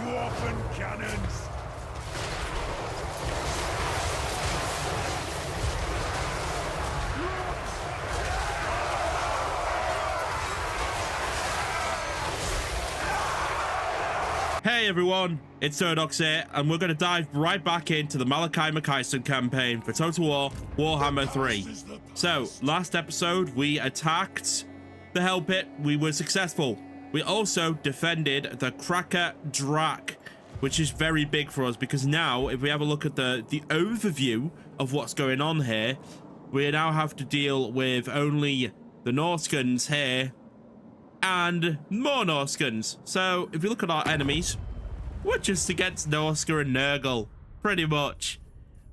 dwarfen cannons! Hey everyone, it's Dododox here, and we're going to dive right back into the Malakai Makaisson Campaign for Total War Warhammer 3. So, last episode, we attacked the Hell Pit. We were successful. We also defended the Cracker Drak, which is very big for us, because now, if we have a look at the overview of what's going on here, we now have to deal with only the Norskans here, and more Norskans. So if you look at our enemies, we're just against Norska and Nurgle, pretty much.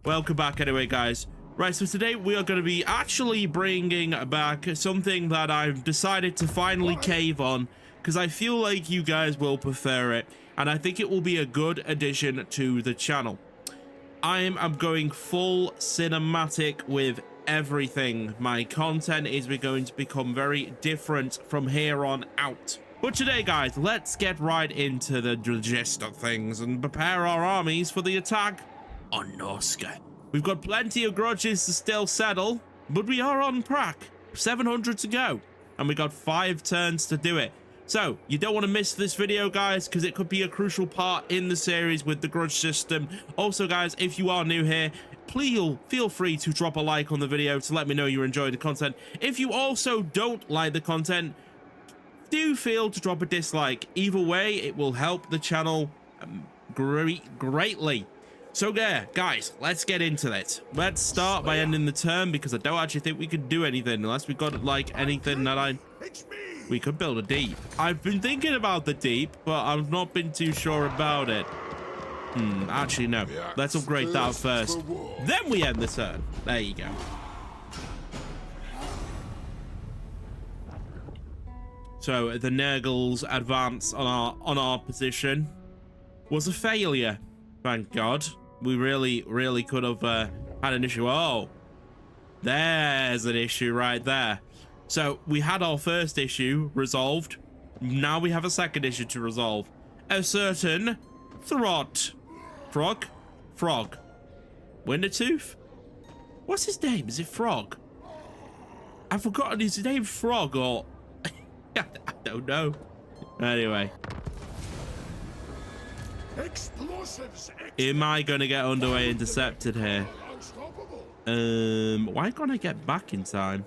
Welcome back anyway, guys. Right, so today we are going to be actually bringing back something that I've decided to finally cave on, because I feel like you guys will prefer it, and I think it will be a good addition to the channel. I'm going full cinematic with everything. My content is going to become very different from here on out. But today, guys, let's get right into the gist of things and prepare our armies for the attack on Norska. We've got plenty of grudges to still settle, but we are on track. 700 to go, and we got 5 turns to do it. So you don't want to miss this video, guys, because it could be a crucial part in the series with the grudge system. Also, guys, if you are new here, please feel free to drop a like on the video to let me know you enjoy the content. If you also don't like the content, do feel to drop a dislike. Either way, it will help the channel greatly. So yeah, guys, let's get into it. Let's start by ending the turn, because I don't actually think we could do anything unless we got like anything that we could build a deep. I've been thinking about the deep, but I've not been too sure about it. Actually, no. Let's upgrade that first. Then we end the turn. There you go. So the Nurgle's advance on our position was a failure. Thank God. We really could have had an issue. Oh, there's an issue right there. So we had our first issue resolved. Now we have a second issue to resolve. A certain Frog? Wintertooth? What's his name? Is it Frog? I've forgotten his name. Frog or... I don't know. Anyway. Am I going to get underway intercepted here? Why can't I get back in time?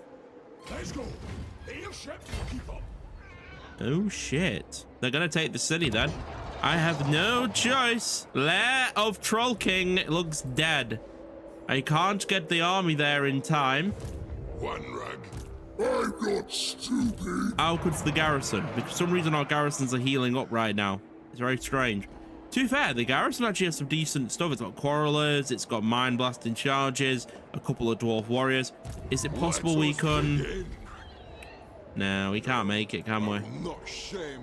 Let's go. Oh shit. They're gonna take the city then. I have no choice. Lair of Troll King looks dead. I can't get the army there in time. One rag. I'm not stupid. How good's the garrison? Because for some reason our garrisons are healing up right now. It's very strange. To be fair, the garrison actually has some decent stuff. It's got quarrelers, it's got mind blasting charges, a couple of dwarf warriors. Is it possible we can... No, we can't make it, can we?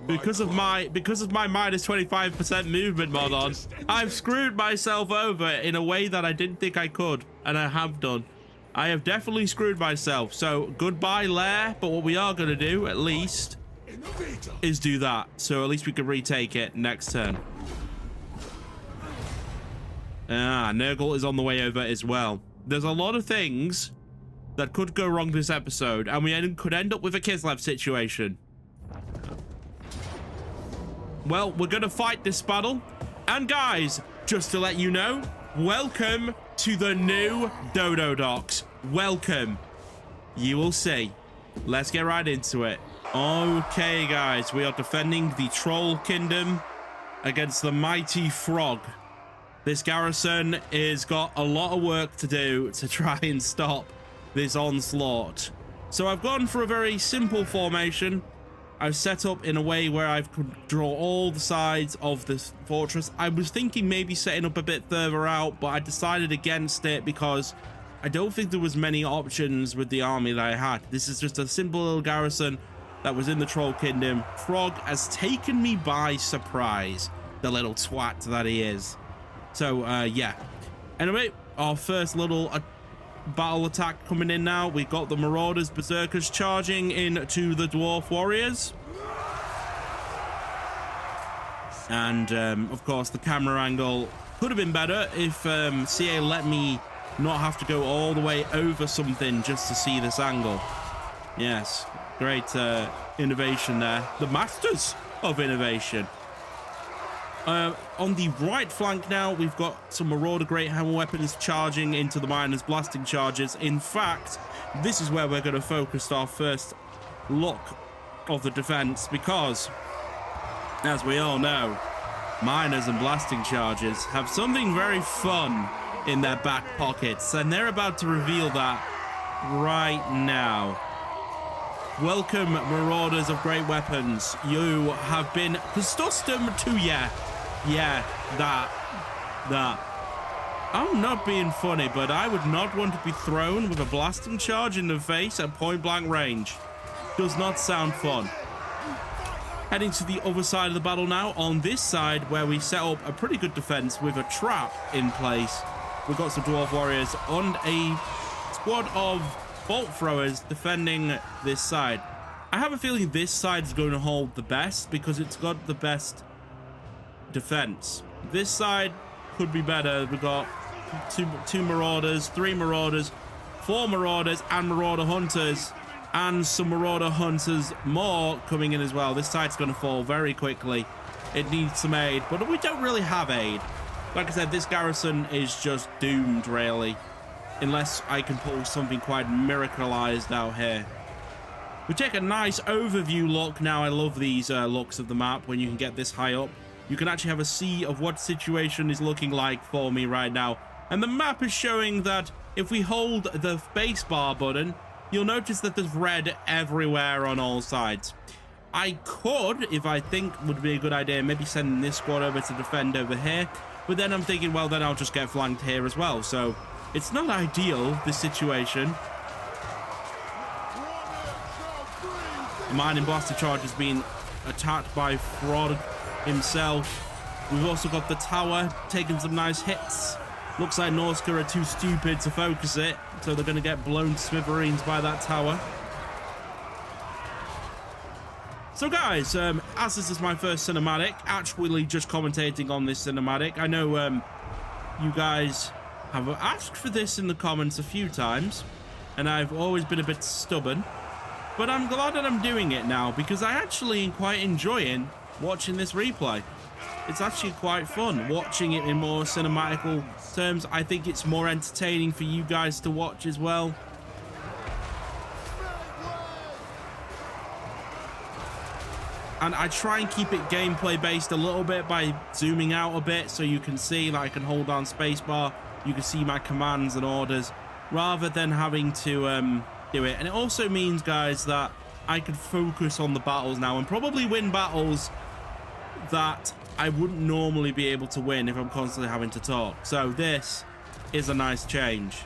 Because of my minus 25% movement mod on, I've screwed myself over in a way that I didn't think I could, and I have done. I have definitely screwed myself. So goodbye lair, but what we are going to do at least is do that, so at least we can retake it next turn. Nurgle is on the way over as well. There's a lot of things that could go wrong this episode, and we could end up with a Kislev situation. Well, we're gonna fight this battle. And guys, just to let you know, welcome to the new Dododox. Welcome. You will see. Let's get right into it. Okay, guys, we are defending the Troll Kingdom against the mighty Frog. This garrison has got a lot of work to do to try and stop this onslaught. So I've gone for a very simple formation. I've set up in a way where I could draw all the sides of this fortress. I was thinking maybe setting up a bit further out, but I decided against it because I don't think there was many options with the army that I had. This is just a simple little garrison that was in the Troll Kingdom. Frog has taken me by surprise, the little twat that he is. So, yeah. Anyway, our first little battle attack coming in now. We've got the Marauders, Berserkers charging into the Dwarf Warriors. And of course, the camera angle could have been better if CA let me not have to go all the way over something just to see this angle. Yes, great innovation there. The masters of innovation. On the right flank now, we've got some Marauder Great Hammer weapons charging into the miners, blasting charges. In fact, this is where we're going to focus our first look of the defense, because, as we all know, miners and blasting charges have something very fun in their back pockets, and they're about to reveal that right now. Welcome, Marauders of Great Weapons. You have been accustomed to, that. I'm not being funny, but I would not want to be thrown with a blasting charge in the face at point blank range. Does not sound fun. Heading to the other side of the battle now. On this side, where we set up a pretty good defense with a trap in place, we've got some Dwarf Warriors and a squad of Bolt Throwers defending this side. I have a feeling this side is going to hold the best because it's got the best defense. This side could be better. We've got two Marauders, 3 Marauders, 4 Marauders, and Marauder Hunters, and some Marauder Hunters more coming in as well. This side's going to fall very quickly. It needs some aid, but we don't really have aid. Like I said, this garrison is just doomed, really, unless I can pull something quite miracleized out here. We take a nice overview look now. I love these looks of the map when you can get this high up. You can actually have a see of what situation is looking like for me right now. And the map is showing that if we hold the space bar button, you'll notice that there's red everywhere on all sides. I could, if I think would be a good idea, maybe sending this squad over to defend over here. But then I'm thinking, well, then I'll just get flanked here as well. So it's not ideal, this situation. The mining blaster charge has been attacked by Frog himself. We've also got the tower taking some nice hits. Looks like Norska are too stupid to focus it, so they're going to get blown to smithereens by that tower. So guys, as this is my first cinematic, actually just commentating on this cinematic, I know you guys have asked for this in the comments a few times, and I've always been a bit stubborn, but I'm glad that I'm doing it now, because I actually am quite enjoying watching this replay. It's actually quite fun watching it in more cinematical terms. I think it's more entertaining for you guys to watch as well. And I try and keep it gameplay based a little bit by zooming out a bit so you can see that I can hold down spacebar. You can see my commands and orders rather than having to do it. And it also means, guys, that I could focus on the battles now and probably win battles that I wouldn't normally be able to win if I'm constantly having to talk. So this is a nice change.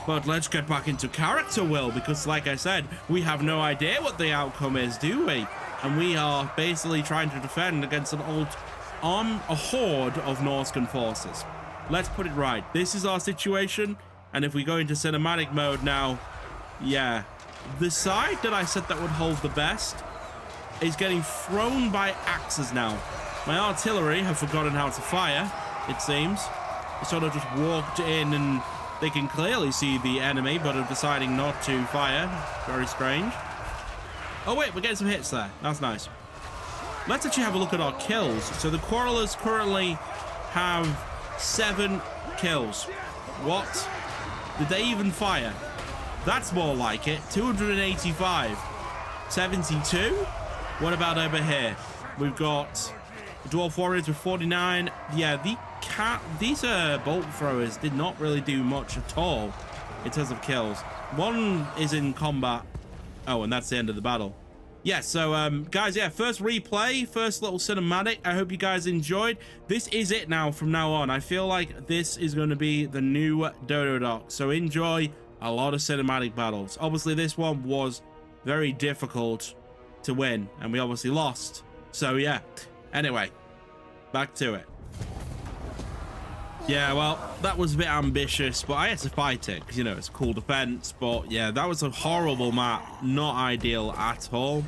But let's get back into character, Will, because like I said, we have no idea what the outcome is, do we? And we are basically trying to defend against a horde of Norscan forces. Let's put it right. This is our situation. And if we go into cinematic mode now, yeah, the side that I said that would hold the best is getting thrown by axes now. My artillery have forgotten how to fire, it seems. They sort of just walked in and they can clearly see the enemy, but are deciding not to fire. Very strange. Oh wait, we're getting some hits there. That's nice. Let's actually have a look at our kills. So the Quarrelers currently have 7 kills. What? Did they even fire? That's more like it. 285. 72? What about over here? We've got Dwarf Warriors with 49. Yeah, these Bolt Throwers did not really do much at all in terms of kills. One is in combat. Oh, and that's the end of the battle. Yeah, so guys, yeah, first replay, first little cinematic. I hope you guys enjoyed. This is it now from now on. I feel like this is going to be the new Dododox. So enjoy a lot of cinematic battles. Obviously, this one was very difficult to win, and we obviously lost. So yeah, anyway, back to it. Yeah, well, that was a bit ambitious, but I had to fight it because, you know, it's a cool defense. But yeah, that was a horrible map. Not ideal at all.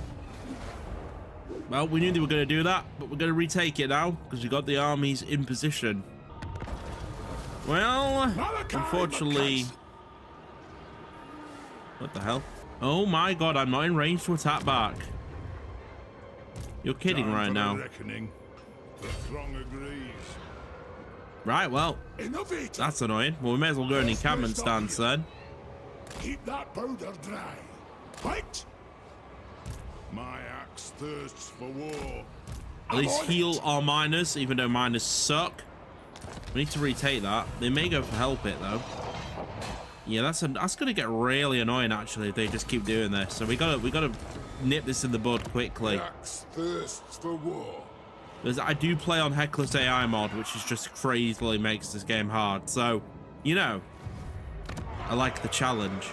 Well, we knew they were going to do that, but we're going to retake it now because we got the armies in position. Well, Malakai unfortunately... Makaisson. What the hell? Oh my god, I'm not in range to attack back. You're kidding Time right for now. a reckoning. The throng agrees. Right, well, Innovate. that's annoying. Well, we may as well go in encampment stance then. Keep that powder dry. Fight. My axe thirsts for war. At least I'm on heal it. our miners, even though miners suck. We need to retake that. They may go for help it though. Yeah, that's gonna get really annoying actually if they just keep doing this. So we gotta nip this in the bud quickly. Axe thirsts for war. Because I do play on Heckless AI mod, which is just crazily makes this game hard. So, you know, I like the challenge.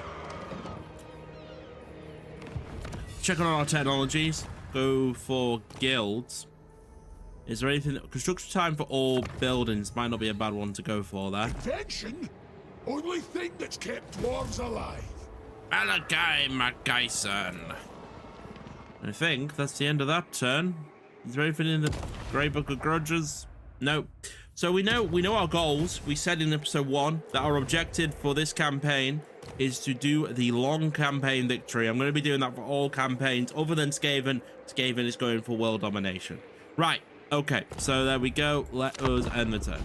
Check on our technologies. Go for guilds. Is there anything? Construction time for all buildings might not be a bad one to go for there. Invention? Only thing that's kept dwarves alive. Malakai Makaisson. I think that's the end of that turn. Is there anything in the Grey Book of Grudges? No. So we know our goals. We said in episode 1 that our objective for this campaign is to do the long campaign victory. I'm going to be doing that for all campaigns other than Skaven. Skaven is going for world domination. Right. Okay. So there we go. Let us end the turn.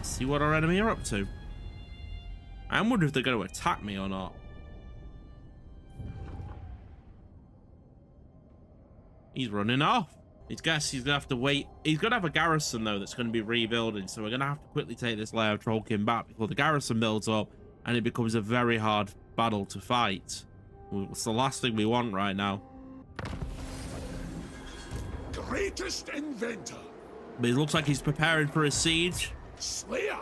See what our enemy are up to. I wonder if they're going to attack me or not. He's running off. He's gonna have to wait. He's gonna have a garrison though that's gonna be rebuilding, so we're gonna have to quickly take this layer of Trollkin back before the garrison builds up and it becomes a very hard battle to fight. It's the last thing we want right now. Greatest inventor. But it looks like he's preparing for a siege. Slayer.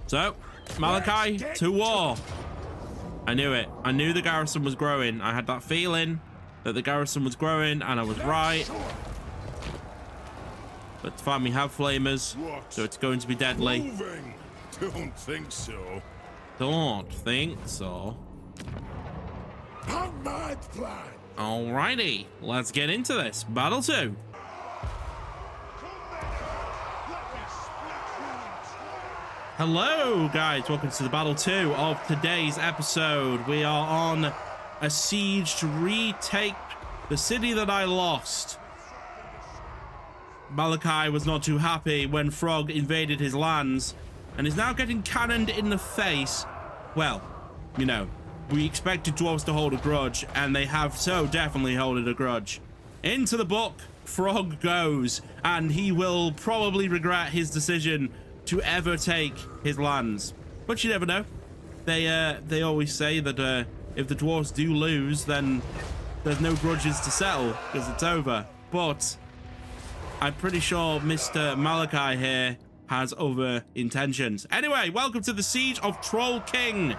So, Malakai, to war. I knew it. I knew the garrison was growing. I had that feeling that the garrison was growing, and I was right. But finally have flamers, so it's going to be deadly. Moving. Don't think so. Don't think so. A mad plan. Alrighty, let's get into this. Battle 2. Hello, guys. Welcome to the Battle 2 of today's episode. We are on a siege to retake the city that I lost. Malakai was not too happy when Frog invaded his lands and is now getting cannoned in the face. Well, you know, we expected dwarves to hold a grudge, and they have so definitely held a grudge. Into the book Frog goes, and he will probably regret his decision to ever take his lands. But you never know. They always say that if the dwarves do lose, then there's no grudges to settle because it's over. But I'm pretty sure Mr. Malakai here has other intentions. Anyway, welcome to the Siege of Troll King.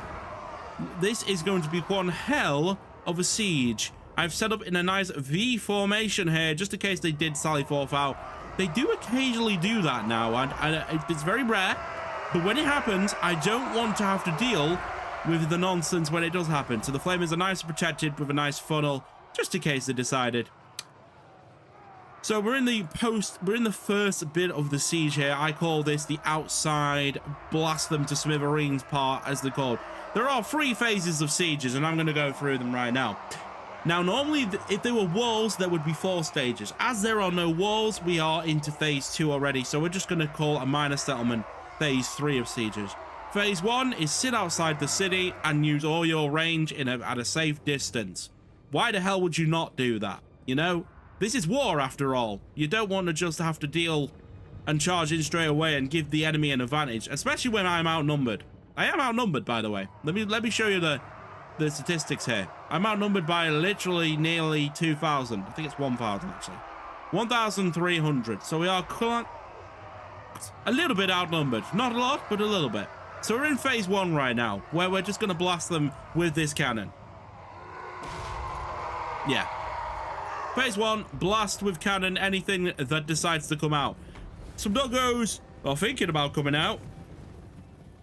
This is going to be one hell of a siege. I've set up in a nice V formation here, just in case they did sally forth out. They do occasionally do that now, and it's very rare. But when it happens, I don't want to have to deal with the nonsense when it does happen. So the flamers are nice and protected with a nice funnel, just in case they decided. So we're in the first bit of the siege here. I call this the outside blast them to smithereens part, as they're called. There are 3 phases of sieges, and I'm going to go through them right now. Now, normally, if there were walls, there would be 4 stages. As there are no walls, we are into phase 2 already. So we're just going to call a minor settlement phase 3 of sieges. Phase 1 is sit outside the city and use all your range at a safe distance. Why the hell would you not do that? You know, this is war after all. You don't want to just have to deal and charge in straight away and give the enemy an advantage, especially when I'm outnumbered. I am outnumbered, by the way. Let me show you the statistics here. I'm outnumbered by literally nearly 2,000. I think it's 1,000 actually. 1,300. So we are a little bit outnumbered. Not a lot, but a little bit. So we're in phase 1 right now, where we're just going to blast them with this cannon. Yeah. Phase 1, blast with cannon anything that decides to come out. Some doggos are thinking about coming out.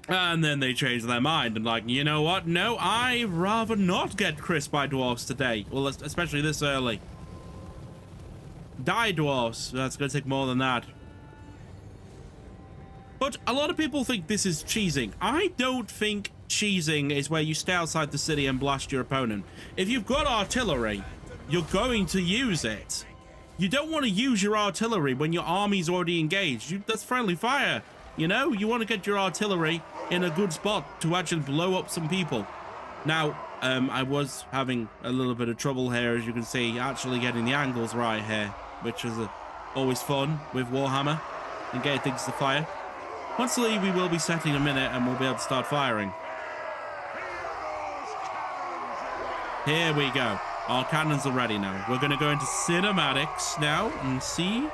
And then they changed their mind and like, you know what? No, I'd rather not get crisped by dwarves today. Well, especially this early. Die, dwarves. That's going to take more than that. But a lot of people think this is cheesing. I don't think cheesing is where you stay outside the city and blast your opponent. If you've got artillery, you're going to use it. You don't want to use your artillery when your army's already engaged. That's friendly fire. You know, you want to get your artillery in a good spot to actually blow up some people. Now, I was having a little bit of trouble here, as you can see, actually getting the angles right here, which is always fun with Warhammer and getting things to fire. Hopefully, we will be setting a minute and we'll be able to start firing. Here we go. Our cannons are ready now. We're going to go into cinematics now and see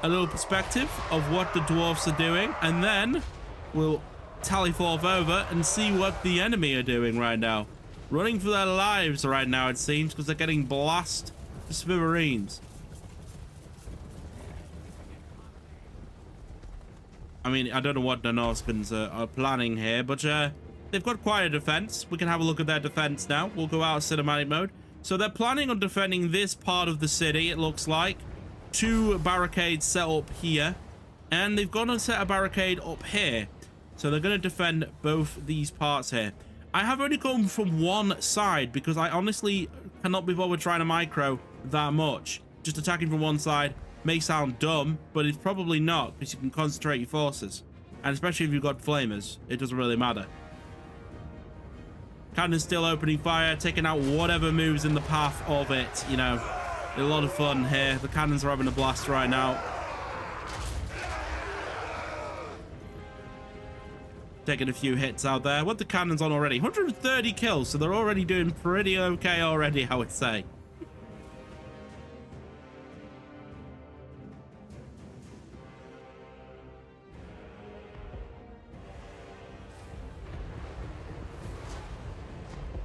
a little perspective of what the dwarfs are doing, and then we'll tally forth over and see what the enemy are doing right now. Running for their lives right now, it seems, because they're getting blasted to smithereens. I mean, I don't know what the Norskins are planning here, but they've got quite a defense. We can have a look at their defense now. We'll go out of cinematic mode. So they're planning on defending this part of the city, it looks like. 2 barricades set up here, and they've gone and set a barricade up here. So they're going to defend both these parts here. I have only come from one side because I honestly cannot be bothered trying to micro that much. Just attacking from one side may sound dumb, but it's probably not, because you can concentrate your forces. And especially if you've got flamers, it doesn't really matter. Cannon's still opening fire, taking out whatever moves in the path of it, you know. A lot of fun here. The cannons are having a blast right now. Taking a few hits out there. What the cannons on already? 130 kills, so they're already doing pretty okay already, I would say.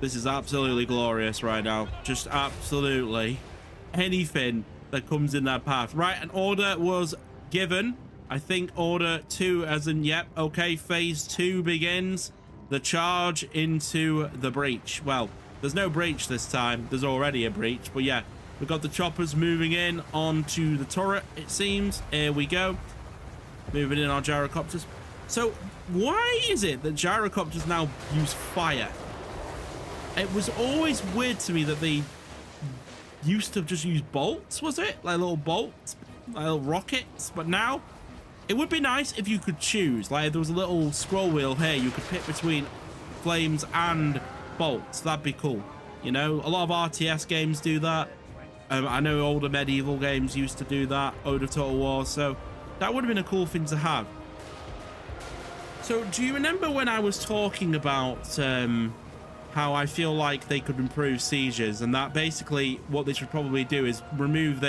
This is absolutely glorious right now. Just absolutely anything that comes in that path. Right, an order was given. I think order 2 as in, yep, okay, phase 2 begins. The charge into the breach. Well, there's no breach this time. There's already a breach, but yeah. We've got the choppers moving in onto the turret, it seems. Here we go. Moving in our gyrocopters. So, why is it that gyrocopters now use fire? It was always weird to me that they used to just use bolts, was it? Like little bolts, like little rockets. But now, it would be nice if you could choose. Like if there was a little scroll wheel here, you could pick between flames and bolts. That'd be cool. You know, a lot of RTS games do that. I know older medieval games used to do that. Older Total War. So that would have been a cool thing to have. So do you remember when I was talking about how I feel like they could improve sieges, and that basically what they should probably do is remove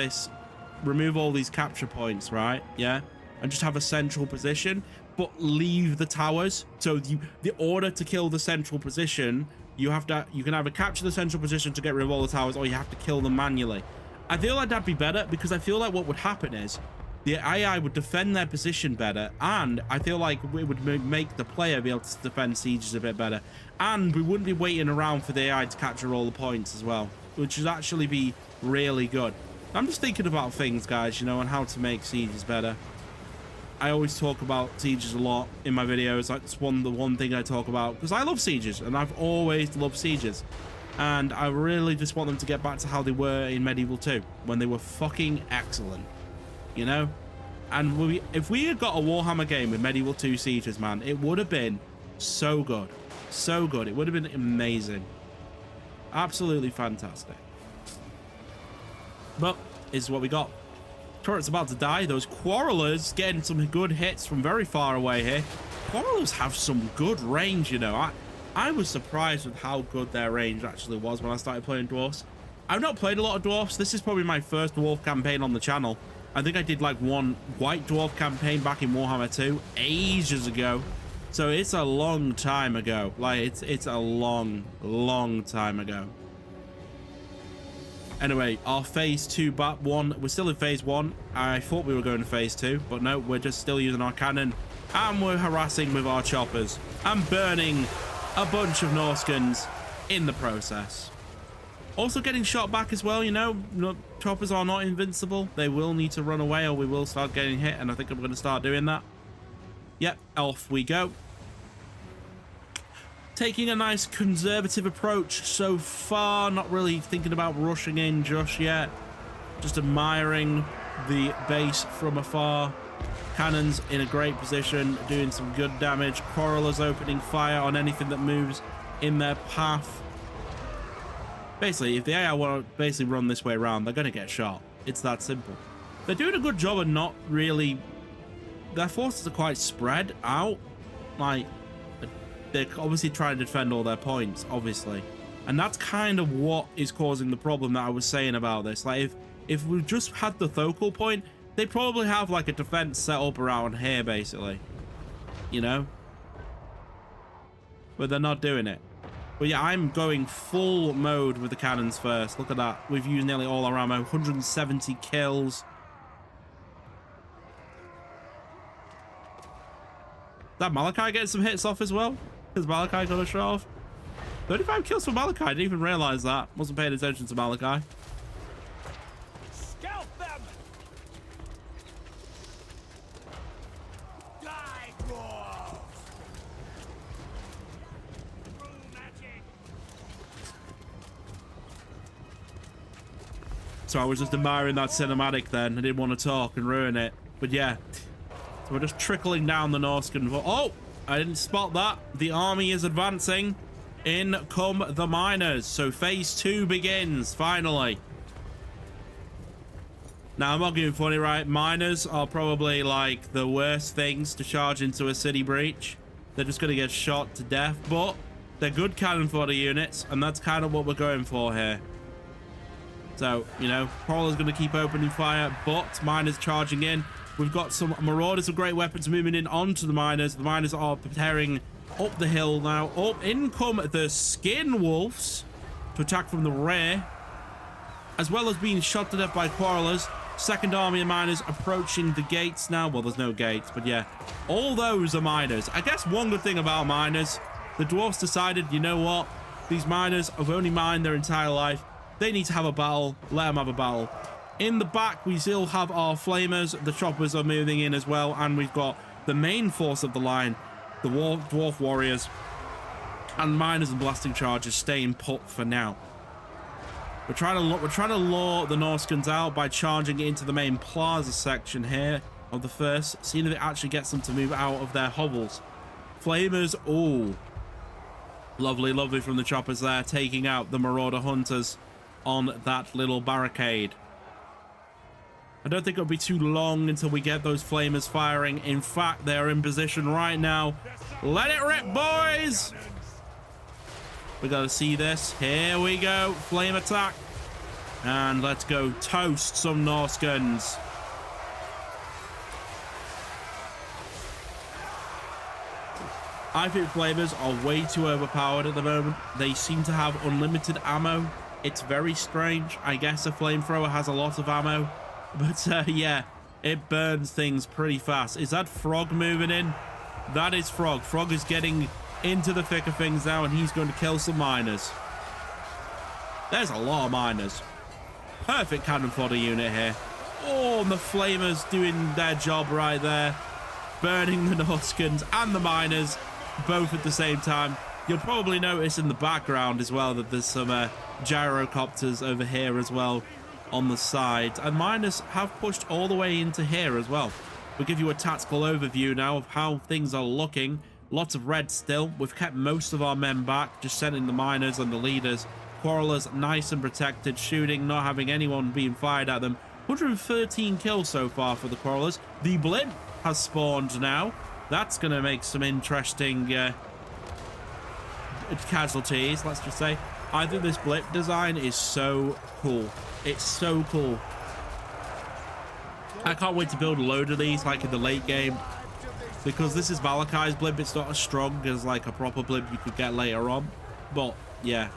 all these capture points, right? Yeah, and just have a central position, but leave the towers. So the order to kill the central position, you can either capture the central position to get rid of all the towers, or you have to kill them manually. I feel like that'd be better, because I feel like what would happen is the AI would defend their position better, and I feel like it would make the player be able to defend sieges a bit better, and we wouldn't be waiting around for the AI to capture all the points as well, which would actually be really good. I'm just thinking about things, guys, you know, and how to make sieges better. I always talk about sieges a lot in my videos. That's the one thing I talk about, because I love sieges, and I've always loved sieges, and I really just want them to get back to how they were in Medieval 2, when they were fucking excellent. You know, and if we had got a Warhammer game with Medieval 2 sieges, man, it would have been so good. So good. It would have been amazing. Absolutely fantastic. But is what we got. Turret's about to die. Those Quarrelers getting some good hits from very far away here. Quarrelers have some good range, you know. I was surprised with how good their range actually was when I started playing dwarfs. I've not played a lot of dwarfs. This is probably my first dwarf campaign on the channel. I think I did like one white dwarf campaign back in Warhammer 2 ages ago. So it's a long time ago. Like it's a long time ago. Anyway, our phase 2 we're still in phase 1. I thought we were going to phase 2, but no, we're just still using our cannon And we're harassing with our choppers and burning a bunch of Norskins in the process. Also getting shot back as well, you know. Choppers are not invincible. They will need to run away or we will start getting hit, and I think I'm going to start doing that. Yep, off we go. Taking a nice conservative approach so far, not really thinking about rushing in just yet. Just admiring the base from afar. Cannons in a great position, doing some good damage. Quarrelers opening fire on anything that moves in their path. Basically, if the AI want to basically run this way around, they're going to get shot. It's that simple. They're doing a good job of not really... Their forces are quite spread out. Like, they're obviously trying to defend all their points, obviously. And that's kind of what is causing the problem that I was saying about this. Like, if we just had the focal point, they probably have like a defense set up around here, basically. You know? But they're not doing it. But yeah, I'm going full mode with the cannons first. Look at that. We've used nearly all our ammo. 170 kills. That Malakai getting some hits off as well? Because Malakai got a shot off. 35 kills for Malakai. I didn't even realize that. Wasn't paying attention to Malakai. Scalp them! Die, dwarves! True magic! So I was just admiring that cinematic then. I didn't want to talk and ruin it. But yeah. So we're just trickling down the Norscan. Oh! I didn't spot that. The army is advancing. In come the miners. So phase 2 begins, finally. Now, I'm not being funny, right? Miners are probably like the worst things to charge into a city breach. They're just going to get shot to death. But they're good cannon fodder units. And that's kind of what we're going for here. So, you know, Crawler's going to keep opening fire. But miners charging in. We've got some Marauders of great weapons moving in onto the miners. The miners are preparing up the hill now. Up in come the Skin Wolves to attack from the rear, as well as being shot to death by Quarrelers. Second army of miners approaching the gates now. Well, there's no gates, but yeah, all those are miners. I guess one good thing about miners, the dwarfs decided, you know what? These miners have only mined their entire life. They need to have a battle. Let them have a battle. In the back, we still have our flamers. The choppers are moving in as well. And we've got the main force of the line, the dwarf warriors. And miners and blasting charges staying put for now. We're trying to lure the Norskins out by charging into the main plaza section here of the first. Seeing if it actually gets them to move out of their hovels. Flamers, oh. Lovely, lovely from the choppers there. Taking out the Marauder Hunters on that little barricade. I don't think it'll be too long until we get those flamers firing. In fact, they're in position right now. Let it rip, boys! We gotta see this. Here we go. Flame attack. And let's go toast some Norskins. I think flamers are way too overpowered at the moment. They seem to have unlimited ammo. It's very strange. I guess a flamethrower has a lot of ammo. But yeah, it burns things pretty fast. Is that Frog moving in? That is Frog. Frog is getting into the thick of things now, and he's going to kill some miners. There's a lot of miners. Perfect cannon fodder unit here. Oh, and the flamers doing their job right there. Burning the Norskins and the miners both at the same time. You'll probably notice in the background as well that there's some gyrocopters over here as well on the side, and miners have pushed all the way into here as well. We'll give you a tactical overview now of how things are looking. Lots of red still. We've kept most of our men back, just sending the miners and the leaders. Quarrelers nice and protected, shooting, not having anyone being fired at them. 113 kills so far for the Quarrelers. The blimp has spawned now. That's going to make some interesting casualties, let's just say. I think this blimp design is so cool. It's so cool. I can't wait to build a load of these like in the late game, because this is Malakai's blimp. It's not as strong as like a proper blimp you could get later on, but yeah,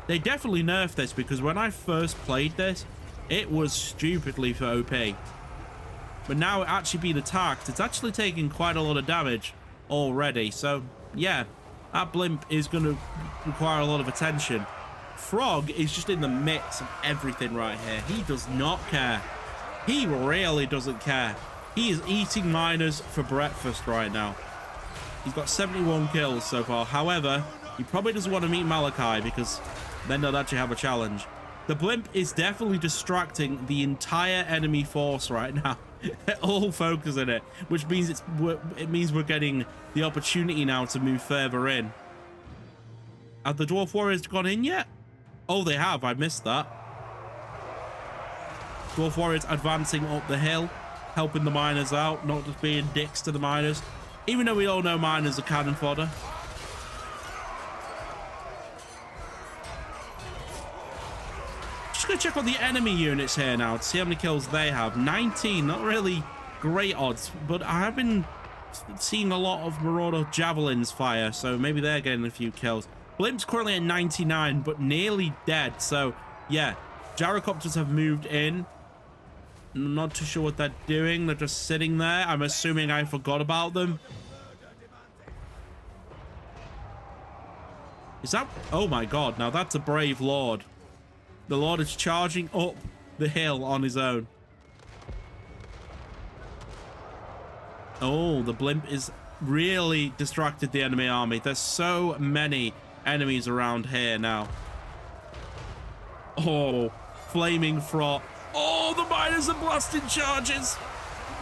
they definitely nerfed this, because when I first played this, it was stupidly for OP. but now actually being attacked, it's actually taking quite a lot of damage already. So yeah, that blimp is going to require a lot of attention. Frog is just in the midst of everything right here. He does not care. He really doesn't care. He is eating miners for breakfast right now. He's got 71 kills so far. However, he probably doesn't want to meet Malakai because then they'll actually have a challenge. The blimp is definitely distracting the entire enemy force right now. They're all focusing it, which means it means we're getting the opportunity now to move further in. Have the Dwarf Warriors gone in yet? Oh, they have. I missed that. Dwarf Warriors advancing up the hill, helping the miners out, not just being dicks to the miners. Even though we all know miners are cannon fodder. Just gonna check on the enemy units here now to see how many kills they have. 19, not really great odds, but I have been seeing a lot of Marauder javelins fire, so maybe they're getting a few kills. Blimp's currently at 99, but nearly dead. So yeah, gyrocopters have moved in. I'm not too sure what they're doing. They're just sitting there. I'm assuming I forgot about them. Is that... Oh my god, now that's a brave lord. The lord is charging up the hill on his own. Oh, the blimp is really distracted the enemy army. There's so many enemies around here now. Oh, flaming fraught. Oh, the miners are blasting charges.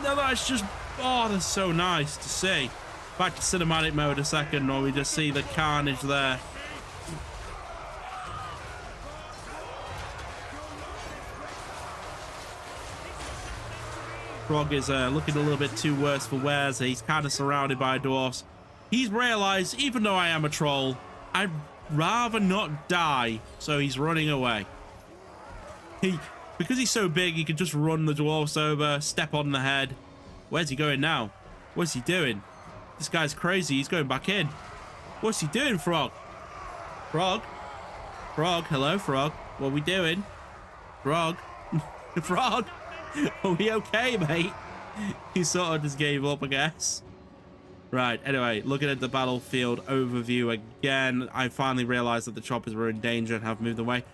Now that's just... Oh, that's so nice to see. Back to cinematic mode a second, or we just see the carnage there. Frog is looking a little bit too worse for wear. He's kind of surrounded by dwarfs. He's realized, even though I am a troll, I'd rather not die, so he's running away. Because he's so big, he can just run the dwarfs over, step on the head. Where's he going now? What's he doing? This guy's crazy. He's going back in. What's he doing, Frog? Frog? Frog? Hello, Frog? What are we doing? Frog? Frog? Are we okay, mate? He sort of just gave up, I guess. Right, anyway, looking at the battlefield overview again, I finally realized that the choppers were in danger and have moved away.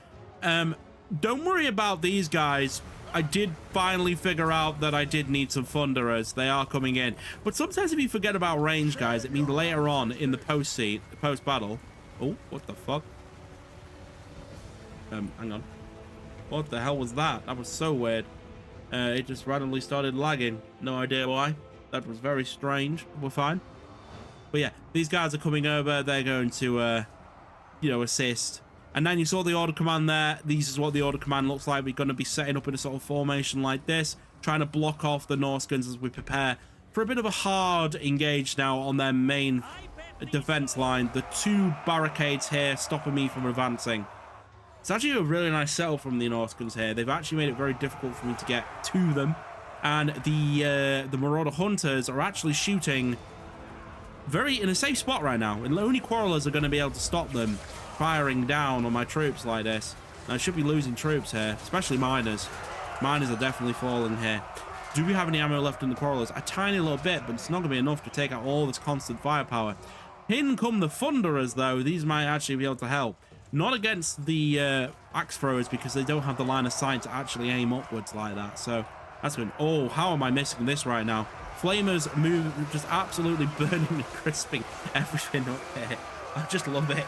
Don't worry about these guys. I did finally figure out that I did need some thunderers. They are coming in. But sometimes if you forget about range, guys, it means later on in the post-battle... Oh, what the fuck? Hang on. What the hell was that? That was so weird. It just randomly started lagging. No idea why. That was very strange. We're fine. But yeah, these guys are coming over. They're going to, you know, assist. And then you saw the order command there. This is what the order command looks like. We're going to be setting up in a sort of formation like this, trying to block off the Norskins as we prepare for a bit of a hard engage now on their main defense line. The two barricades here stopping me from advancing. It's actually a really nice setup from the Norskins here. They've actually made it very difficult for me to get to them. And the Marauder Hunters are actually shooting very in a safe spot right now. And only Quarrelers are going to be able to stop them firing down on my troops like this. I should be losing troops here, especially miners. Miners are definitely falling here. Do we have any ammo left in the Quarrelers? A tiny little bit, but it's not going to be enough to take out all this constant firepower. In come the Thunderers, though. These might actually be able to help. Not against the axe throwers because they don't have the line of sight to actually aim upwards like that. So that's good. Oh, how am I missing this right now? Flamers move, just absolutely burning and crisping everything up here. I just love it.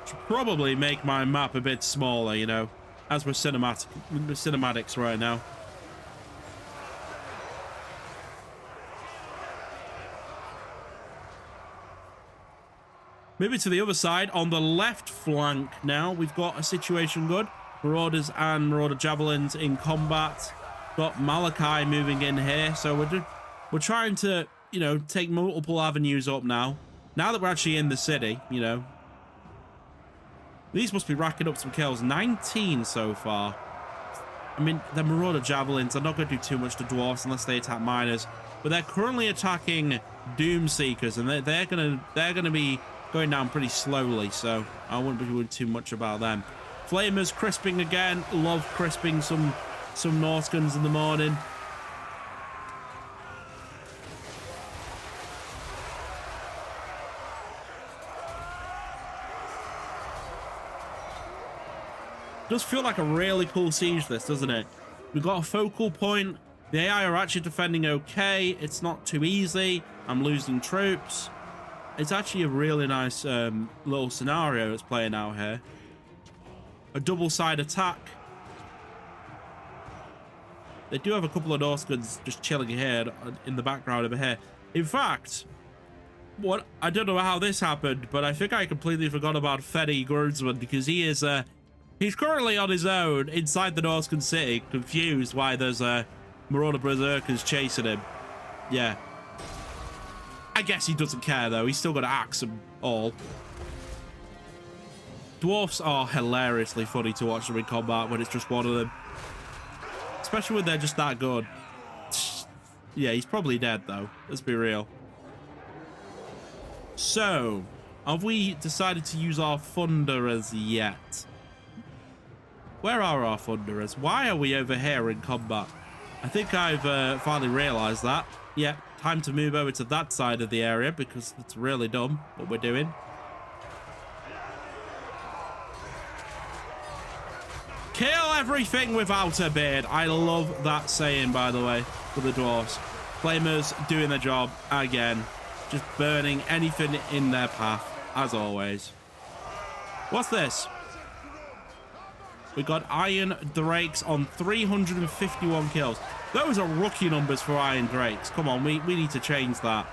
Should probably make my map a bit smaller, you know, as we're cinematics right now. Moving to the other side, on the left flank now, we've got a situation good. Marauders and Marauder Javelins in combat. Got Malakai moving in here, so we're trying to, you know, take multiple avenues up now. Now that we're actually in the city, you know. These must be racking up some kills. 19 so far. I mean, the Marauder Javelins are not going to do too much to dwarfs unless they attack miners. But they're currently attacking Doom Seekers, and they're gonna be going down pretty slowly, so I wouldn't be doing too much about them. Flamers crisping again. Love crisping some Norse guns in the morning. Does feel like a really cool siege, this, doesn't it? We've got a focal point. The AI are actually defending okay. It's not too easy. I'm losing troops. It's actually a really nice little scenario that's playing out here. A double-side attack. They do have a couple of Norse guns just chilling here in the background over here. In fact, I don't know how this happened, but I think I completely forgot about Fetty Groomsman, because he is he's currently on his own inside the Norscan city, confused why there's Marauder Berserkers chasing him. Yeah. I guess he doesn't care, though. He's still got to axe them all. Dwarfs are hilariously funny to watch them in combat when it's just one of them. Especially when they're just that good. Yeah, he's probably dead, though. Let's be real. So, have we decided to use our Thunderers yet? Where are our Thunderers? Why are we over here in combat? I think I've finally realized that. Yeah, time to move over to that side of the area because it's really dumb what we're doing. Kill everything without a beard. I love that saying, by the way, for the dwarves. Flamers doing their job again. Just burning anything in their path, as always. What's this? We got Iron Drakes on 351 kills. Those are rookie numbers for Iron Drakes. Come on, we need to change that.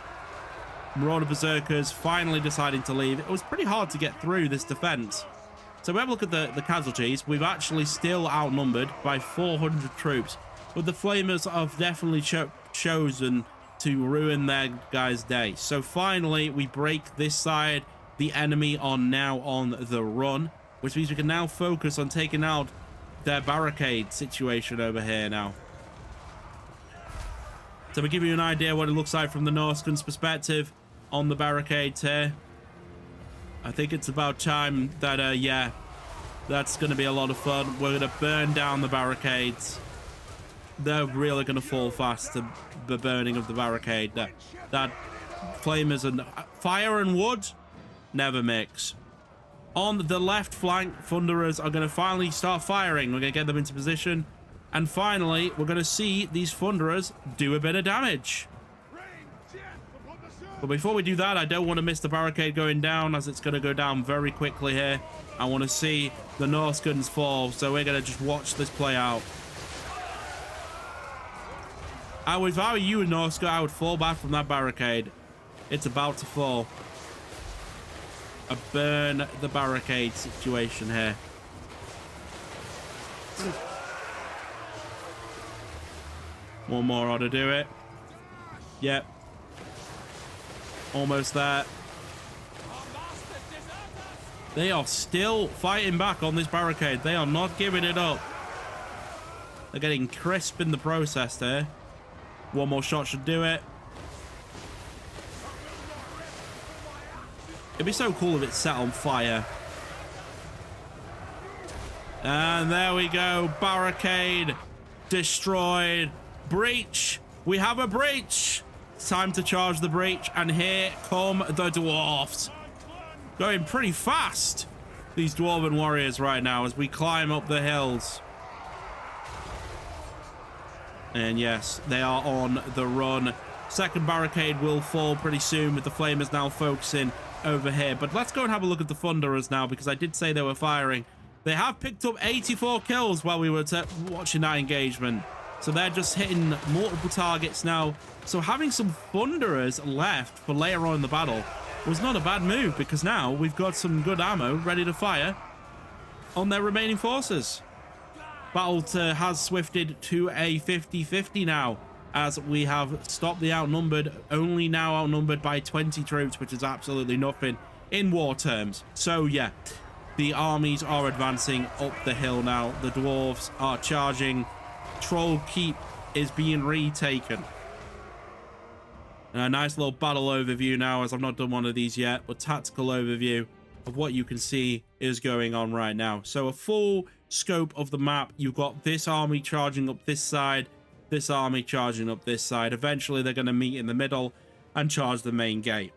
Marauder Berserkers finally deciding to leave. It was pretty hard to get through this defense. So we have a look at the casualties. We've actually still outnumbered by 400 troops. But the Flamers have definitely chosen to ruin their guys' day. So finally, we break this side. The enemy are now on the run, which means we can now focus on taking out their barricade situation over here now. So we give you an idea what it looks like from the Norseman's perspective on the barricades here. I think it's about time that, yeah, that's going to be a lot of fun. We're going to burn down the barricades. They're really going to fall fast to the burning of the barricade. That flamers and fire and wood never mix. On the left flank, Thunderers are going to finally start firing. We're going to get them into position. And finally, we're going to see these Thunderers do a bit of damage. But before we do that, I don't want to miss the barricade going down, as it's going to go down very quickly here. I want to see the Norse guns fall, so we're going to just watch this play out. If I were you in Norska, I would fall back from that barricade. It's about to fall. A burn the barricade situation here. One more ought to do it. Yep. Almost there. They are still fighting back on this barricade. They are not giving it up. They're getting crisp in the process there. One more shot should do it. It'd be so cool if it's set on fire. And there we go. Barricade destroyed. Breach. We have a breach. It's time to charge the breach. And here come the dwarfs. Going pretty fast, these dwarven warriors right now, as we climb up the hills. And yes, they are on the run. Second barricade will fall pretty soon, with the flamers now focusing over here. But let's go and have a look at the Thunderers now, because I did say they were firing. They have picked up 84 kills while we were watching that engagement. So they're just hitting multiple targets now. So having some Thunderers left for later on in the battle was not a bad move, because now we've got some good ammo ready to fire on their remaining forces. Battle has swifted to a 50-50 now, as we have stopped the outnumbered, only now outnumbered by 20 troops, which is absolutely nothing in war terms. So yeah, the armies are advancing up the hill now. The dwarves are charging. Troll Keep is being retaken. And a nice little battle overview now, as I've not done one of these yet, but tactical overview of what you can see is going on right now. So a full scope of the map. You've got this army charging up this side, this army charging up this side. Eventually they're going to meet in the middle and charge the main gate.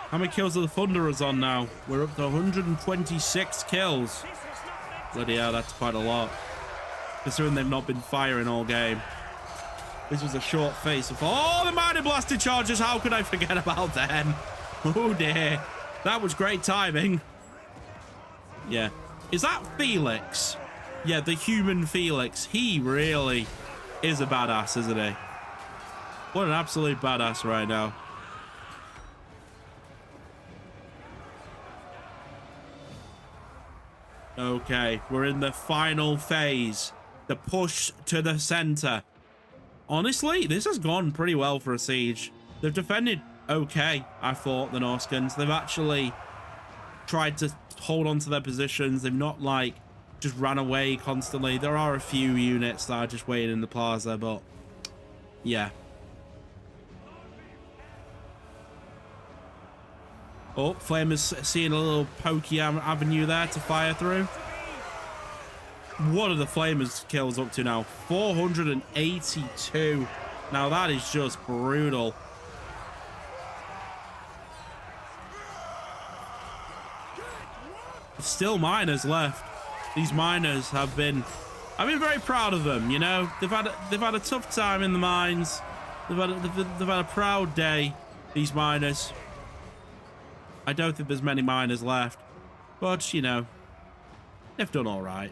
How many kills are the Thunderers on now? We're up to 126 kills. Bloody hell, that's quite a lot. Considering they've not been firing all game. This was a short face of... Oh, the Mighty Blasted Charges! How could I forget about them? Oh dear. That was great timing. Yeah. Is that Felix? Yeah, the human Felix. He really is a badass, isn't he? What an absolute badass right now. Okay, we're in the final phase. The push to the center. Honestly, this has gone pretty well for a siege. They've defended okay, I thought, the Norskins. They've actually tried to hold on to their positions. They've not, like, just ran away constantly. There are a few units that are just waiting in the plaza, but yeah. Oh, Flamer's seeing a little pokey avenue there to fire through. What are the Flamers' kills up to now? 482. Now that is just brutal. Still miners left. These miners have been... I've been very proud of them, you know. They've had a tough time in the mines. They've had a proud day, these miners. I don't think there's many miners left, but, you know, they've done all right.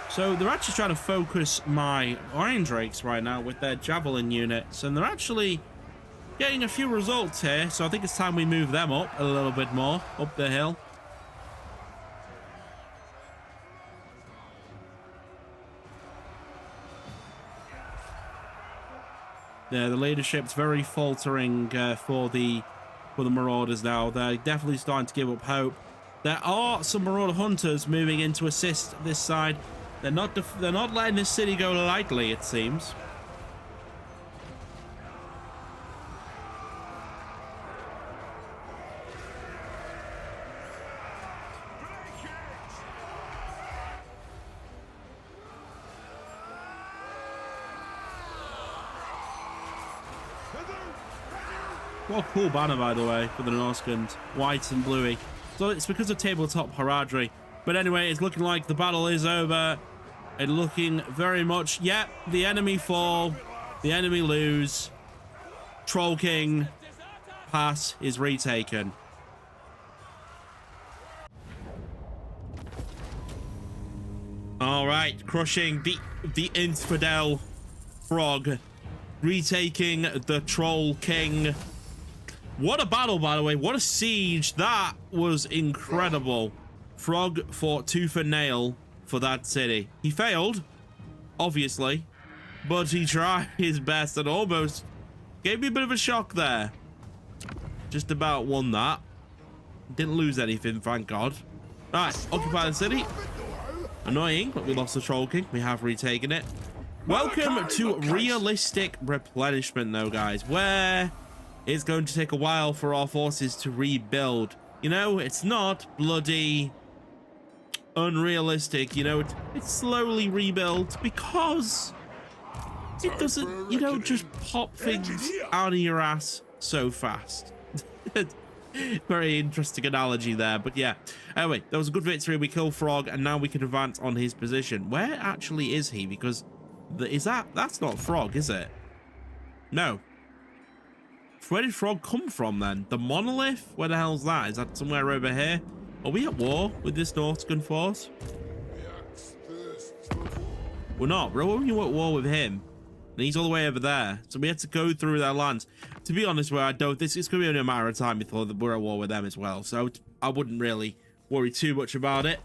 So they're actually trying to focus my Iron Drakes right now with their Javelin units, and they're actually getting a few results here, so I think it's time we move them up a little bit more, up the hill. Yeah, the leadership's very faltering for the Marauders now. They're definitely starting to give up hope. There are some Marauder hunters moving in to assist this side. They're not letting this city go lightly, it seems. What a cool banner, by the way, for the Norskins. White and bluey. So it's because of tabletop heraldry. But anyway, it's looking like the battle is over. And looking very much... Yep, the enemy fall. The enemy lose. Troll King pass is retaken. All right, crushing the infidel frog. Retaking the Troll King. What a battle, by the way. What a siege. That was incredible. Frog fought tooth and nail for that city. He failed, obviously, but he tried his best and almost gave me a bit of a shock there. Just about won that. Didn't lose anything, thank God. Right, occupy the city. Annoying, but we lost the Troll King. We have retaken it. Welcome to realistic replenishment, though, guys, where it's going to take a while for our forces to rebuild. You know, it's not bloody unrealistic. You know, it's slowly rebuilt because it doesn't, you don't just pop things out of your ass so fast. Very interesting analogy there, but yeah. Anyway, that was a good victory. We killed Frog, and now we can advance on his position. Where actually is he? Because that's not Frog, is it? No. Where did Frog come from then? The monolith? Where the hell's that? Is that somewhere over here? Are we at war with this Northern force? We're not, bro. We're at war with him. And he's all the way over there. So we had to go through their lands. To be honest, where I don't, this is going to be only a matter of time before we're at war with them as well. So I wouldn't really worry too much about it.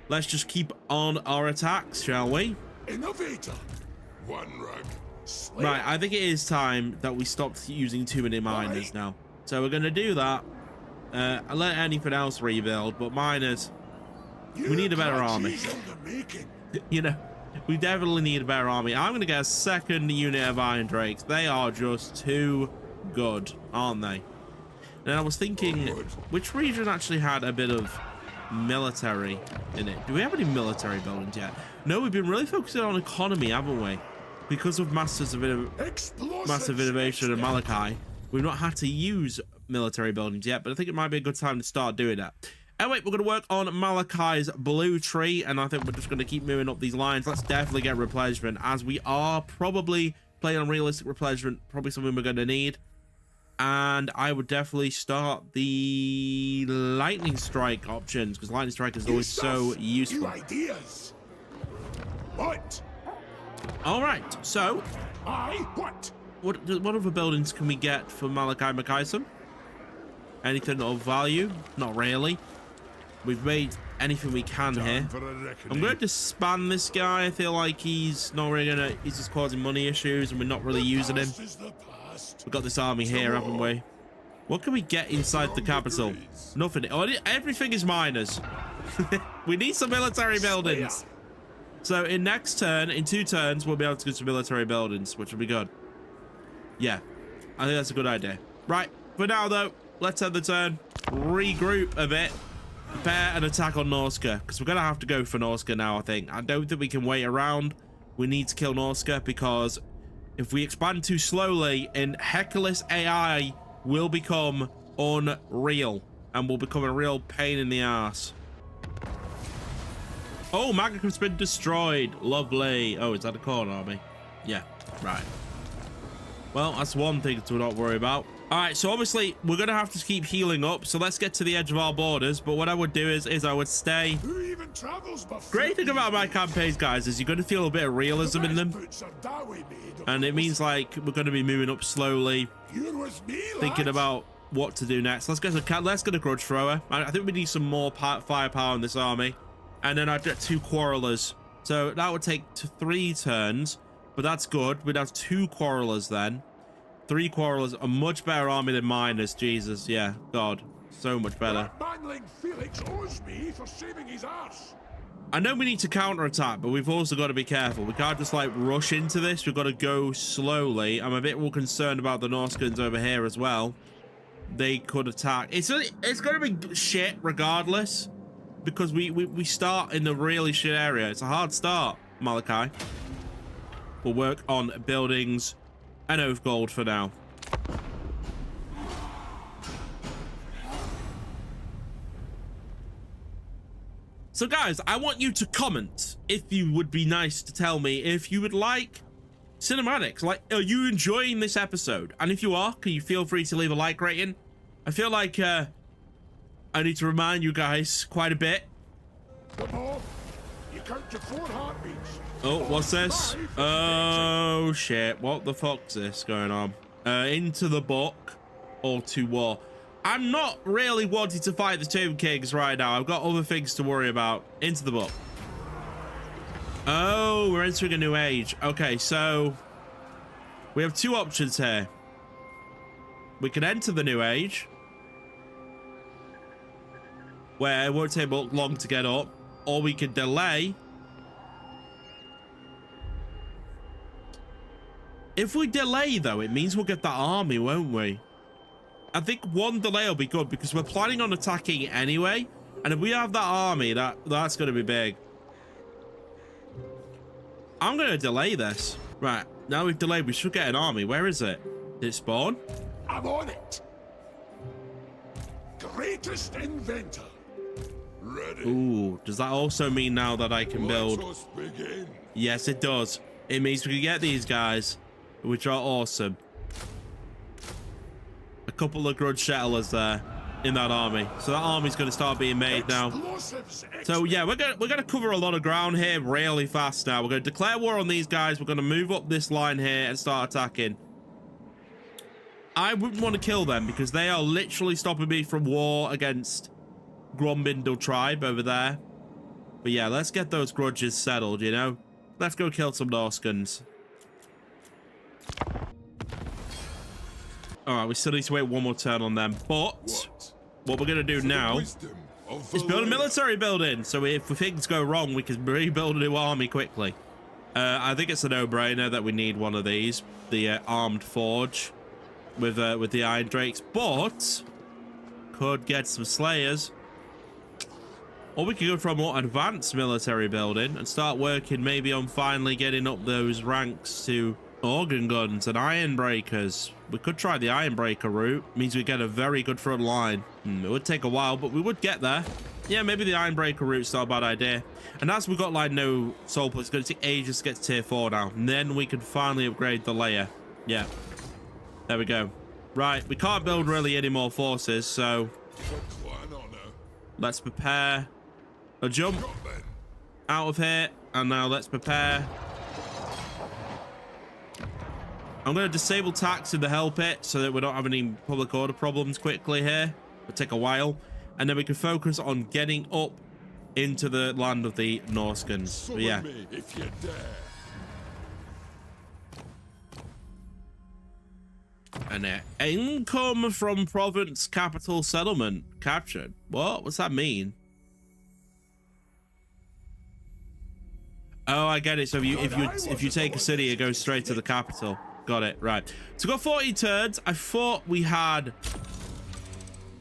Let's just keep on our attacks, shall we? Innovator. One rug. Slayer. Right, I think it is time that we stopped using too many miners now. So we're going to do that. I'll let anything else rebuild, but miners, we need a better army. You know, we definitely need a better army. I'm going to get a second unit of Iron Drakes. They are just too good, aren't they? And I was thinking, which region actually had a bit of military in it? Do we have any military buildings yet? No, we've been really focusing on economy, haven't we? Because of massive innovation and Malakai, we've not had to use military buildings yet, but I think it might be a good time to start doing that. Anyway, we're going to work on Malakai's blue tree, and I think we're just going to keep moving up these lines. Let's definitely get replenishment, as we are probably playing on realistic replenishment, probably something we're going to need. And I would definitely start the lightning strike options, because lightning strike is always so useful. Ideas. What? All right, so What other buildings can we get for Malakai Makaisson? Anything of value? Not really. We've made anything we can here. I'm going to disband this guy. I feel like he's not really gonna. He's just causing money issues, and we're not really using him. We've got this army here, haven't we? What can we get inside the capital? Nothing. Oh, everything is miners. We need some military buildings. So in next turn, in 2 turns, we'll be able to get some military buildings, which will be good. Yeah, I think that's a good idea. Right, for now though, let's end the turn, regroup a bit, prepare an attack on Norska, because we're going to have to go for Norska now, I think. I don't think we can wait around. We need to kill Norska, because if we expand too slowly, in Heckless AI will become unreal, and will become a real pain in the ass. Oh, Magic's been destroyed. Lovely. Oh, is that a corn army? Yeah, right. Well, that's one thing to not worry about. All right, so obviously we're gonna have to keep healing up, so let's get to the edge of our borders. But what I would do is I would stay. Who even travels by foot? Great thing about my campaigns, guys, is you're gonna feel a bit of realism in them, and it means like we're gonna be moving up slowly, thinking about what to do next. Let's get a grudge thrower. I think we need some more firepower in this army, and then I'd get 2 quarrelers. So that would take 3 turns, but that's good. We'd have 2 quarrelers then. 3 quarrelers, a much better army than miners. Jesus, yeah, God, so much better. Manling Felix owes me for saving his ass. I know we need to counterattack, but we've also got to be careful. We can't just like rush into this. We've got to go slowly. I'm a bit more concerned about the Norskans over here as well. They could attack. It's going to be shit regardless, because we start in the really shit area. It's a hard start, Malakai. We'll work on buildings and oath gold for now. So guys, I want you to comment if you would be nice to tell me if you would like cinematics. Like, are you enjoying this episode? And if you are, can you feel free to leave a like rating? I feel like I need to remind you guys quite a bit. You count to 4 heartbeats. Oh, what's this? Oh shit, what the fuck's this going on? Into the book or to war? I'm not really wanting to fight the Tomb Kings right now. I've got other things to worry about. Into the book. Oh, we're entering a new age. Okay, so we have 2 options here. We can enter the new age, where it won't take long to get up, or we can delay. If we delay, though, it means we'll get that army, won't we? I think 1 delay will be good, because we're planning on attacking anyway. And if we have that army, that's going to be big. I'm going to delay this. Right, now we've delayed, we should get an army. Where is it? Did it spawn? I'm on it. Greatest inventor. Ready. Ooh, does that also mean now that I can build? Let us begin. Yes, it does. It means we can get these guys, which are awesome. A couple of grudge settlers there in that army, so that army's going to start being made now. So yeah, we're gonna cover a lot of ground here really fast now. We're going to declare war on these guys. We're going to move up this line here and start attacking. I wouldn't want to kill them because they are literally stopping me from war against Grumbindle tribe over there. But yeah, let's get those grudges settled, you know? Let's go kill some Norskans. All right, we still need to wait one more turn on them. But what we're going to do now is build a military building. So if things go wrong, we can rebuild a new army quickly. I think it's a no-brainer that we need one of these, the armed forge with the Iron Drakes, but could get some Slayers. Or we could go for a more advanced military building and start working maybe on finally getting up those ranks to organ guns and iron breakers. We could try the iron breaker route. Means we get a very good front line. It would take a while, but we would get there. Yeah, maybe the iron breaker route's not a bad idea. And as we got like no soul points, it's going to take ages to get to tier 4 now. And then we can finally upgrade the layer. Yeah. There we go. Right, we can't build really any more forces, so let's prepare a jump out of here. And now let's prepare. I'm going to disable tax in the hell pit so that we don't have any public order problems quickly here. It'll take a while. And then we can focus on getting up into the land of the Norskans. But yeah. If you dare. And income from province capital settlement captured. What? What's that mean? Oh, I get it. So if you take a city, it goes straight to the capital. Got it. Right. So we got 40 turns. I thought we had.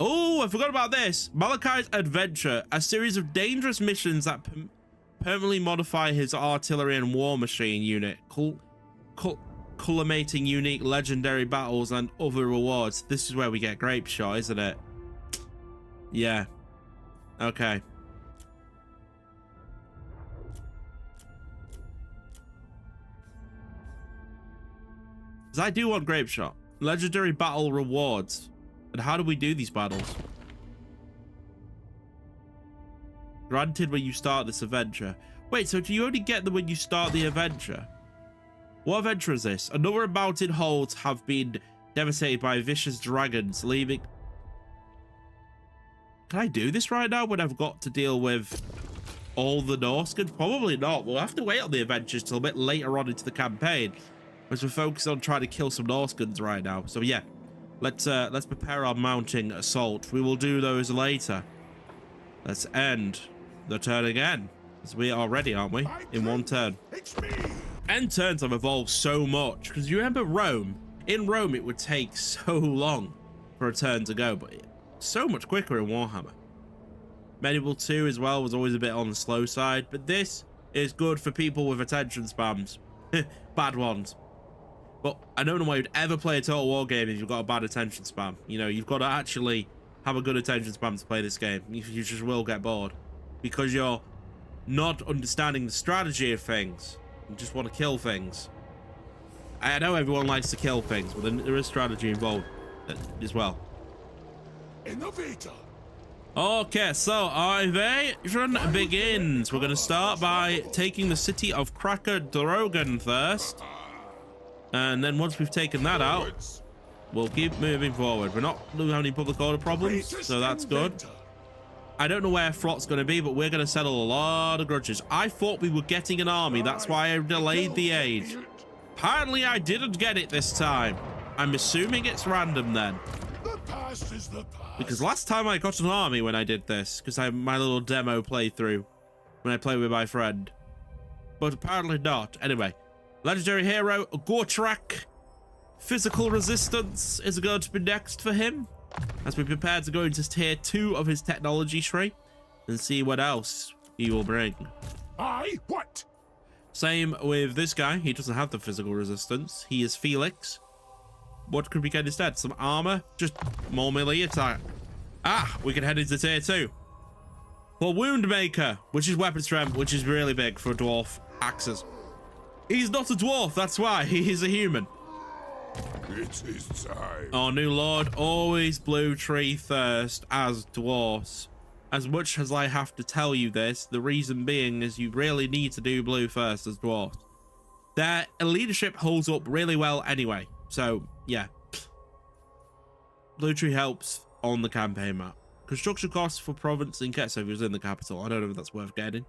Oh, I forgot about this. Malakai's Adventure, a series of dangerous missions that permanently modify his artillery and war machine unit, culminating unique legendary battles and other rewards. This is where we get Grape Shot, isn't it? Yeah. Okay. Because I do want Grape Shot. Legendary battle rewards. And how do we do these battles? Granted when you start this adventure. Wait, so do you only get them when you start the adventure? What adventure is this? Another mountain holds have been devastated by vicious dragons, leaving... Can I do this right now when I've got to deal with all the Norskans? Probably not. We'll have to wait on the adventures till a bit later on into the campaign, as we're focused on trying to kill some Norskans right now. So yeah. Let's prepare our mounting assault. We will do those later. Let's end the turn again. Because we are ready, aren't we? In one turn. End turns have evolved so much. Because you remember Rome? In Rome, it would take so long for a turn to go. But so much quicker in Warhammer. Medieval 2 as well was always a bit on the slow side. But this is good for people with attention spams. Bad ones. But I don't know why you'd ever play a Total War game if you've got a bad attention spam. You know, you've got to actually have a good attention spam to play this game. You just will get bored. Because you're not understanding the strategy of things. You just want to kill things. I know everyone likes to kill things, but there is strategy involved as well. Innovator. Okay, so our invasion begins. We're going to start by taking the city of Cracker Drogan first. And then once we've taken that out, we'll keep moving forward. We're not having any public order problems, so that's good. I don't know where Frot's going to be, but we're going to settle a lot of grudges. I thought we were getting an army. That's why I delayed the age. Apparently, I didn't get it this time. I'm assuming it's random then. The past is the past. Because last time I got an army when I did this, because I had my little demo playthrough when I played with my friend. But apparently not. Anyway. Legendary hero, Gortrak. Physical resistance is going to be next for him, as we prepare to go into tier 2 of his technology tree and see what else he will bring. What? Same with this guy. He doesn't have the physical resistance. He is Felix. What could we get instead? Some armor? Just more melee attack. We can head into tier 2. For Wound Maker, which is weapon strength, which is really big for dwarf axes. He's not a dwarf, that's why. He is a human. It is time. Our new lord, always blue tree thirst as dwarfs. As much as I have to tell you this, the reason being is you really need to do blue first as dwarfs. Their leadership holds up really well anyway. So, yeah. Blue Tree helps on the campaign map. Construction costs for province in Ketso was in the capital. I don't know if that's worth getting.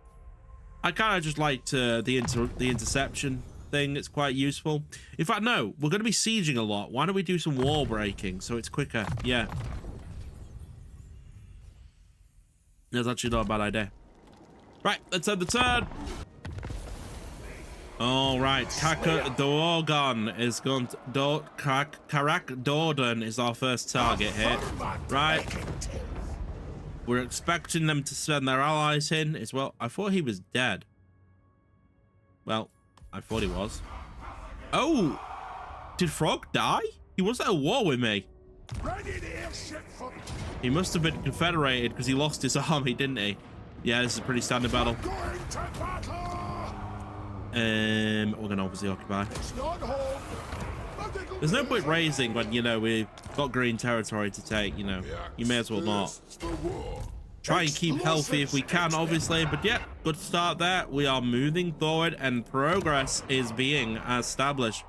I kind of just liked the interception thing. It's quite useful. In fact, no, we're going to be sieging a lot. Why don't we do some wall breaking so it's quicker? Yeah. That's actually not a bad idea. Right, let's end the turn. All right, Karak Dorgan is going to... Karak Dordan is our first target here. Right. We're expecting them to send their allies in as well. I thought he was dead. Well, I thought he was. Oh! Did Frog die? He was at a war with me. He must have been confederated because he lost his army, didn't he? Yeah, this is a pretty standard battle. We're gonna obviously occupy. There's no point raising when, you know, we've got green territory to take, you know. You may as well not. Try and keep healthy if we can, obviously, but yeah, good start there. We are moving forward and progress is being established.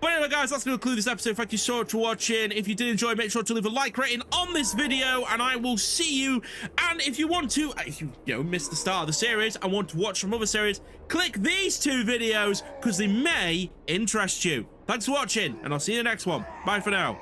But anyway, guys, that's going to conclude this episode. Thank you so much for watching. If you did enjoy, make sure to leave a like rating on this video, and I will see you. And if you want to, if you missed the start of the series and want to watch some other series, click these 2 videos because they may interest you. Thanks for watching, and I'll see you in the next one. Bye for now.